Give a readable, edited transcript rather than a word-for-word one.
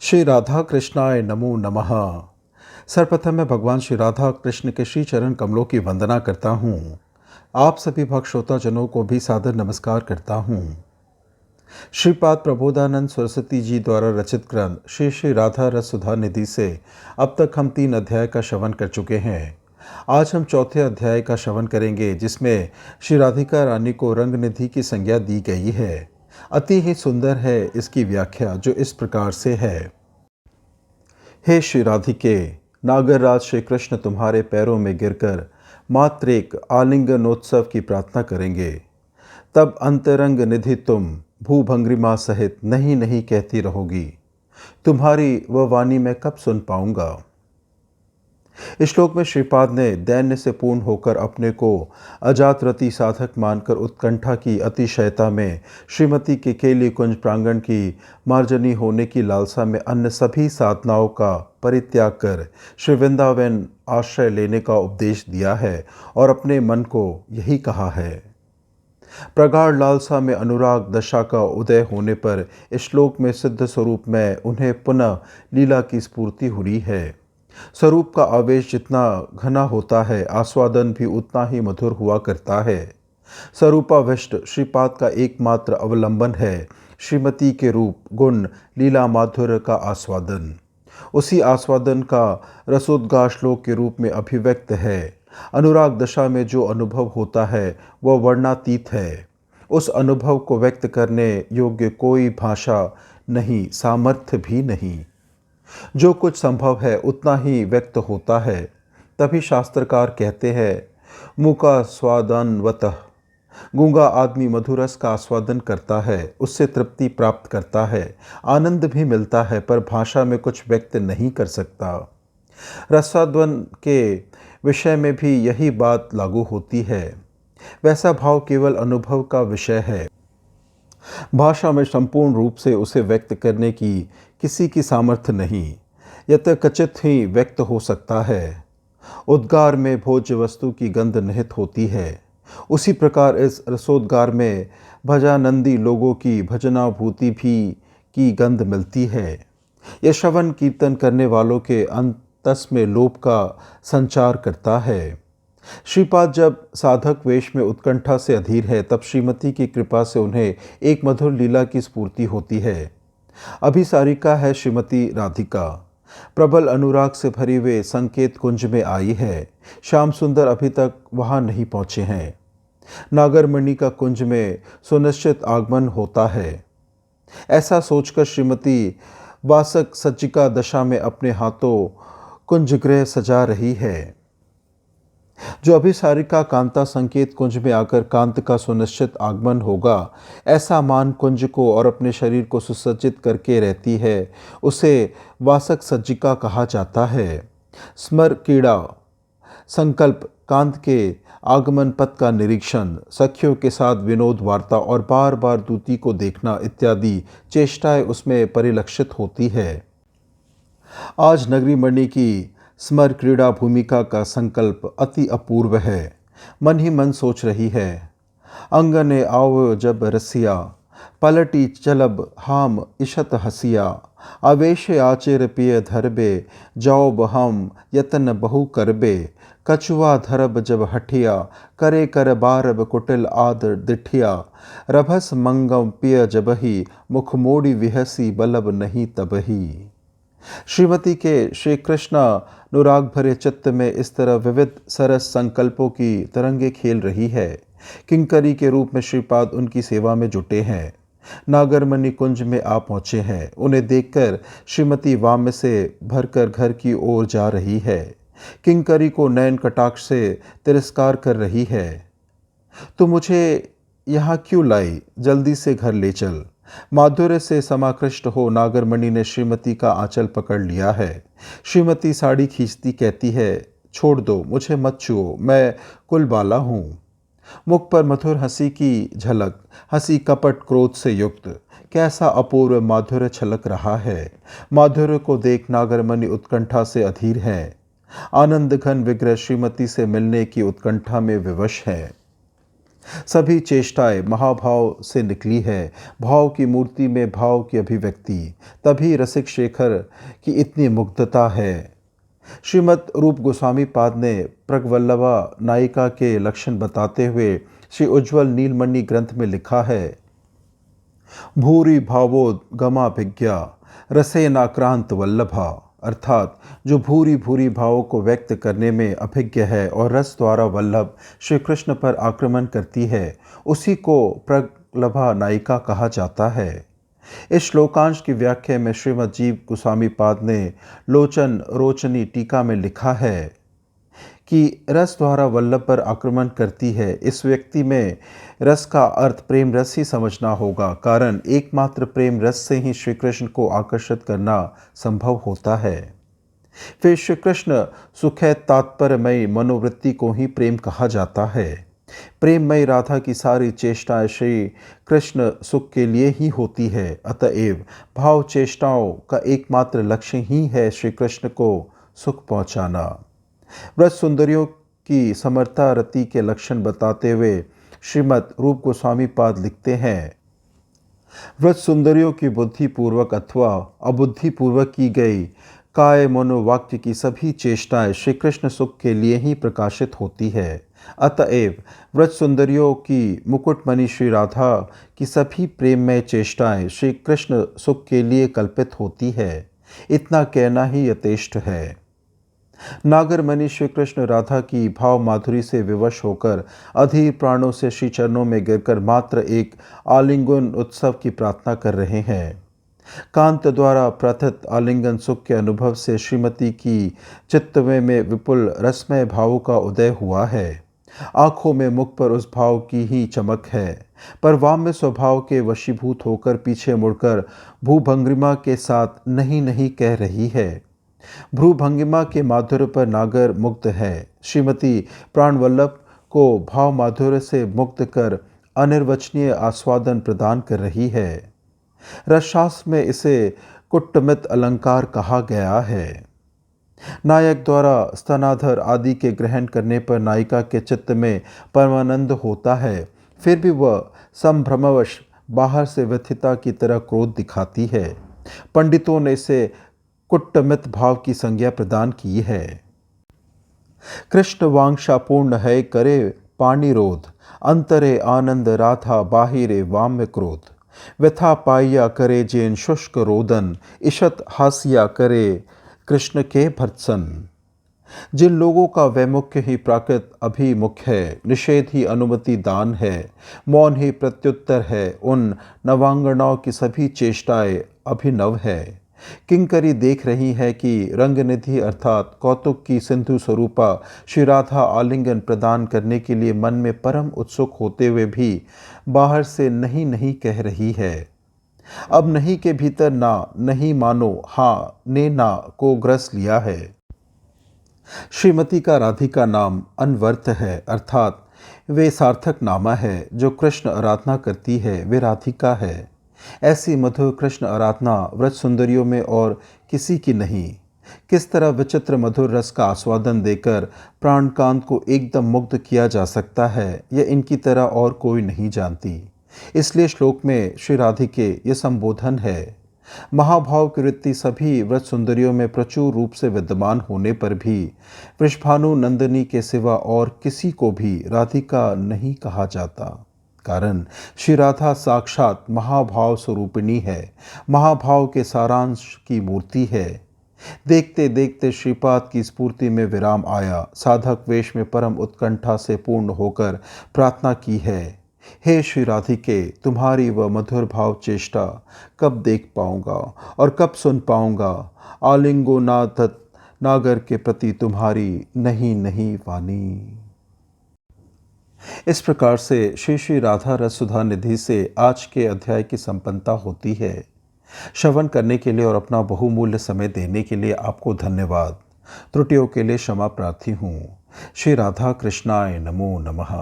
श्री राधा कृष्णाय नमो नमः। सर्वप्रथम मैं भगवान श्री राधा कृष्ण के श्री चरण कमलों की वंदना करता हूँ। आप सभी भक्त श्रोताजनों को भी सादर नमस्कार करता हूँ। श्रीपाद प्रबोधानंद सरस्वती जी द्वारा रचित ग्रंथ श्री श्री राधा रस सुधा निधि से अब तक हम 3 अध्याय का श्रवण कर चुके हैं। आज हम चौथे अध्याय का श्रवण करेंगे, जिसमें श्री राधिका रानी को रंग निधि की संज्ञा दी गई है। अति ही सुंदर है इसकी व्याख्या, जो इस प्रकार से है। हे श्री राधिके, नागरराज श्री कृष्ण तुम्हारे पैरों में गिरकर मात्र एक आलिंगनोत्सव की प्रार्थना करेंगे। तब अंतरंग निधि तुम भूभंग्रिमा सहित नहीं नहीं कहती रहोगी। तुम्हारी वह वाणी मैं कब सुन पाऊंगा। इस श्लोक में श्रीपाद ने दैन्य से पूर्ण होकर अपने को अजातरति साधक मानकर उत्कंठा की अतिशयता में श्रीमती के केली कुंज प्रांगण की मार्जनी होने की लालसा में अन्य सभी साधनाओं का परित्याग कर श्री वृंदावन आश्रय लेने का उपदेश दिया है और अपने मन को यही कहा है। प्रगाढ़ लालसा में अनुराग दशा का उदय होने पर इस श्लोक में सिद्ध स्वरूप में उन्हें पुनः लीला की स्फूर्ति हुई है। स्वरूप का आवेश जितना घना होता है, आस्वादन भी उतना ही मधुर हुआ करता है। स्वरूपाविष्ट श्रीपाद का एकमात्र अवलंबन है श्रीमती के रूप गुण लीला माधुर्य का आस्वादन। उसी आस्वादन का रसोद्गार श्लोक के रूप में अभिव्यक्त है। अनुराग दशा में जो अनुभव होता है वह वर्णातीत है। उस अनुभव को व्यक्त करने योग्य कोई भाषा नहीं, सामर्थ्य भी नहीं। जो कुछ संभव है उतना ही व्यक्त होता है। तभी शास्त्रकार कहते हैं, मूका स्वादनवतः। गूंगा आदमी मधुरस का आस्वादन करता है, उससे तृप्ति प्राप्त करता है, आनंद भी मिलता है, पर भाषा में कुछ व्यक्त नहीं कर सकता। रसास्वादन के विषय में भी यही बात लागू होती है। वैसा भाव केवल अनुभव का विषय है। भाषा में संपूर्ण रूप से उसे व्यक्त करने की किसी की सामर्थ्य नहीं, यथाकथित ही व्यक्त हो सकता है। उद्गार में भोज्य वस्तु की गंध निहित होती है। उसी प्रकार इस रसोद्गार में भजानंदी लोगों की भजनाभूति भी की गंध मिलती है। यह श्रवण कीर्तन करने वालों के अंतस में लोभ का संचार करता है। श्रीपाद जब साधक वेश में उत्कंठा से अधीर है, तब श्रीमती की कृपा से उन्हें एक मधुर लीला की स्फूर्ति होती है। अभिसारिका है श्रीमती राधिका। प्रबल अनुराग से भरी हुए संकेत कुंज में आई है। श्याम सुंदर अभी तक वहां नहीं पहुंचे हैं। नागरमणि का कुंज में सुनिश्चित आगमन होता है। ऐसा सोचकर श्रीमती वासक सज्जिका दशा में अपने हाथों कुंज गृह सजा रही है। जो अभिसारिका कांता संकेत कुंज में आकर कांत का सुनिश्चित आगमन होगा, ऐसा मान कुंज को और अपने शरीर को सुसज्जित करके रहती है, उसे वासक सज्जिका कहा जाता है। स्मर क्रीड़ा, संकल्प, कांत के आगमन पथ का निरीक्षण, सखियों के साथ विनोद वार्ता और बार बार दूती को देखना इत्यादि चेष्टाएं उसमें परिलक्षित होती है। आज नगरीमणि की स्मर क्रीड़ा भूमिका का संकल्प अति अपूर्व है। मन ही मन सोच रही है, अंगने आओ जब रसिया, पलटी चलब हाम इशत हसिया, आवेश आचेर पिय धरबे, जाओ बहम यतन बहु करबे, कछुआ धरब जब हठिया, करे कर बारब कुटिल आदर दिठिया, रभस मंगम पिय जबही, मुख मोड़ी विहसी बलब नहीं तबही। श्रीमती के श्री कृष्ण अनुराग भरे चित्त में इस तरह विविध सरस संकल्पों की तरंगे खेल रही है। किंकरी के रूप में श्रीपाद उनकी सेवा में जुटे हैं। नागरमणि कुंज में आ पहुंचे हैं। उन्हें देखकर श्रीमती वाम्य से भरकर घर की ओर जा रही है। किंकरी को नयन कटाक्ष से तिरस्कार कर रही है। तू मुझे यहाँ क्यों लाई, जल्दी से घर ले चल। माधुर्य से समाकृष्ट हो नागरमणि ने श्रीमती का आंचल पकड़ लिया है। श्रीमती साड़ी खींचती कहती है, छोड़ दो, मुझे मत छुओ, मैं कुलबाला हूँ। मुख पर मधुर हंसी की झलक, हंसी कपट क्रोध से युक्त, कैसा अपूर्व माधुर्य छलक रहा है। माधुर्य को देख नागरमणि उत्कंठा से अधीर है। आनंद घन विग्रह श्रीमती से मिलने की उत्कंठा में विवश है। सभी चेष्टाएं महाभाव से निकली है, भाव की मूर्ति में भाव की अभिव्यक्ति, तभी रसिक शेखर की इतनी मुग्धता है। श्रीमद् रूप गोस्वामी पाद ने प्रगवल्लभा नायिका के लक्षण बताते हुए श्री उज्ज्वल नीलमणि ग्रंथ में लिखा है, भूरी भावोद्गमाभिज्ञा रसेनाक्रांत वल्लभा, अर्थात जो भूरी भूरी भावों को व्यक्त करने में अभिज्ञ है और रस द्वारा वल्लभ श्री कृष्ण पर आक्रमण करती है, उसी को प्रगल्भा नायिका कहा जाता है। इस श्लोकांश की व्याख्या में श्रीमद् जीव गोस्वामी पाद ने लोचन रोचनी टीका में लिखा है कि रस द्वारा वल्लभ पर आक्रमण करती है। इस व्यक्ति में रस का अर्थ प्रेम रस ही समझना होगा, कारण एकमात्र प्रेम रस से ही श्री कृष्ण को आकर्षित करना संभव होता है। फिर श्री कृष्ण सुखै तात्पर्यमयी मनोवृत्ति को ही प्रेम कहा जाता है। प्रेममयी राधा की सारी चेष्टाएं श्री कृष्ण सुख के लिए ही होती है, अतएव भाव चेष्टाओं का एकमात्र लक्ष्य ही है श्री कृष्ण को सुख पहुंचाना। व्रज सुंदरियों की समर्था रति के लक्षण बताते हुए श्रीमद् रूप गोस्वामी पाद लिखते हैं, व्रज सुंदरियों की बुद्धिपूर्वक अथवा अबुद्धिपूर्वक की गई काय मनोवाक्य की सभी चेष्टाएं श्री कृष्ण सुख के लिए ही प्रकाशित होती है। अतएव व्रज सुंदरियों की मुकुटमणि श्री राधा की सभी प्रेममय चेष्टाएं श्री कृष्ण सुख के लिए कल्पित होती है। इतना कहना ही यथेष्ट है। नागरमणि श्री कृष्ण राधा की भाव माधुरी से विवश होकर अधीर प्राणों से श्री चरणों में गिरकर मात्र एक आलिंगन उत्सव की प्रार्थना कर रहे हैं। कांत द्वारा प्रथित आलिंगन सुख के अनुभव से श्रीमती की चित्तवे में विपुल रसमय भावों का उदय हुआ है। आंखों में मुख पर उस भाव की ही चमक है, पर वाम्य स्वभाव के वशीभूत होकर पीछे मुड़कर भूभंगिमा के साथ नहीं नहीं कह रही है। भ्रूभंगिमा के माधुर्य पर नागर मुग्ध है। श्रीमती प्राणवल्लभ को भाव माधुर्य से मुक्त कर अनिर्वचनीय आस्वादन प्रदान कर रही है। रसशास्त्र में इसे कुट्टमित अलंकार कहा गया है। नायक द्वारा स्तनाधर आदि के ग्रहण करने पर नायिका के चित्त में परमानंद होता है, फिर भी वह संभ्रमवश बाहर से व्यथिता की तरह क्रोध दिखाती है। पंडितों ने इसे कुट्टमित भाव की संज्ञा प्रदान की है। कृष्ण वांछापूर्ण है करे पाणिरोध, अंतरे आनंद राधा बाहिरे वाम्य क्रोध, व्यथा पाइया करे जेन शुष्क रोदन, ईशत हास्या करे कृष्ण के भर्त्सन। जिन लोगों का वैमुख्य ही प्राकृत अभिमुख है, निषेध ही अनुमति दान है, मौन ही प्रत्युत्तर है, उन नवांगनाओं की सभी चेष्टाएं अभिनव है। किंकरी देख रही है कि रंगनिधि अर्थात कौतुक की सिंधु स्वरूपा श्री राधा आलिंगन प्रदान करने के लिए मन में परम उत्सुक होते हुए भी बाहर से नहीं नहीं कह रही है। अब नहीं के भीतर ना नहीं मानो हाँ ने ना को ग्रस लिया है। श्रीमती का राधिका नाम अनवर्थ है, अर्थात वे सार्थक नामा है। जो कृष्ण आराधना करती है वे राधिका है। ऐसी मधुर कृष्ण आराधना व्रज सुंदरियों में और किसी की नहीं। किस तरह विचित्र मधुर रस का आस्वादन देकर प्राणकांत को एकदम मुग्ध किया जा सकता है, यह इनकी तरह और कोई नहीं जानती। इसलिए श्लोक में श्री राधिके यह संबोधन है। महाभाव की वृत्ति सभी व्रज सुंदरियों में प्रचुर रूप से विद्यमान होने पर भी वृषभानु नंदिनी के सिवा और किसी को भी राधिका नहीं कहा जाता, कारण श्री राधा साक्षात महाभाव स्वरूपिणी है, महाभाव के सारांश की मूर्ति है। देखते देखते श्रीपाद की स्फूर्ति में विराम आया। साधक वेश में परम उत्कंठा से पूर्ण होकर प्रार्थना की है, हे श्री राधिके, तुम्हारी वह मधुर भाव चेष्टा कब देख पाऊंगा और कब सुन पाऊंगा। आलिंगोनाथ नागर के प्रति तुम्हारी नहीं नहीं वाणी। इस प्रकार से श्री श्री राधा रस सुधा निधि से आज के अध्याय की संपन्नता होती है। श्रवण करने के लिए और अपना बहुमूल्य समय देने के लिए आपको धन्यवाद। त्रुटियों के लिए क्षमा प्रार्थी हूँ। श्री राधा कृष्णाय नमो नमः।